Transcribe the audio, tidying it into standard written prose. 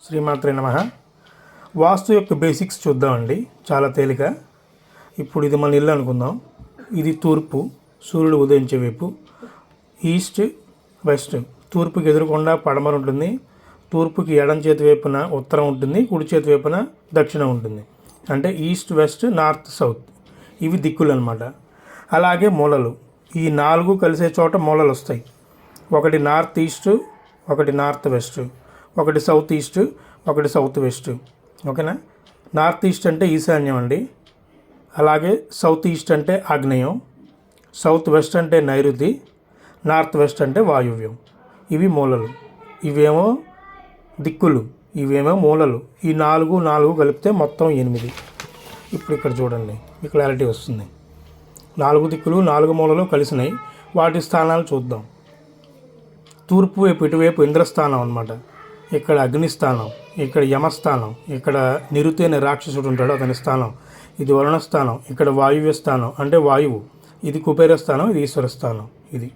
శ్రీమాత్రే నమః. వాస్తు యొక్క బేసిక్స్ చూద్దామండి. చాలా తేలిక. ఇప్పుడు ఇది మన ఇల్లు అనుకుందాం. ఇది తూర్పు, సూర్యుడు ఉదయించే వైపు. ఈస్ట్ వెస్ట్, తూర్పుకి ఎదురుకుండా పడమర ఉంటుంది, తూర్పుకి ఎడం చేతి వైపున ఉత్తరం ఉంటుంది, కుడి చేతి వైపున దక్షిణం ఉంటుంది. అంటే ఈస్ట్ వెస్ట్ నార్త్ సౌత్, ఇవి దిక్కులు అనమాట. అలాగే మూలలు, ఈ 4 కలిసే చోట మూలలు వస్తాయి. ఒకటి నార్త్ ఈస్ట్, ఒకటి నార్త్ వెస్ట్, ఒకటి సౌత్ ఈస్ట్, ఒకటి సౌత్ వెస్ట్. ఓకేనా. నార్త్ ఈస్ట్ అంటే ఈశాన్యం అండి. అలాగే సౌత్ ఈస్ట్ అంటే ఆగ్నేయం, సౌత్ వెస్ట్ అంటే నైరుతి, నార్త్ వెస్ట్ అంటే వాయువ్యం. ఇవి మూలలు. ఇవేమో దిక్కులు, ఇవేమో మూలలు. ఈ 4 కలిపితే మొత్తం 8. ఇప్పుడు ఇక్కడ చూడండి, మీ క్లారిటీ వస్తుంది. 4 దిక్కులు 4 మూలలు కలిసినాయి. వాటి స్థానాలు చూద్దాం. తూర్పు వైపు ఇటువైపు ఇంద్రస్థానం అనమాట. ఇక్కడ అగ్నిస్థానం, ఇక్కడ యమస్థానం, ఇక్కడ నిరుతి అనే రాక్షసుడు ఉంటాడు, అతని స్థానం. ఇది వరుణ స్థానం, ఇక్కడ వాయువ్య స్థానం అంటే వాయువు. ఇది కుబేర స్థానం, ఇది ఈశ్వర స్థానం. ఇది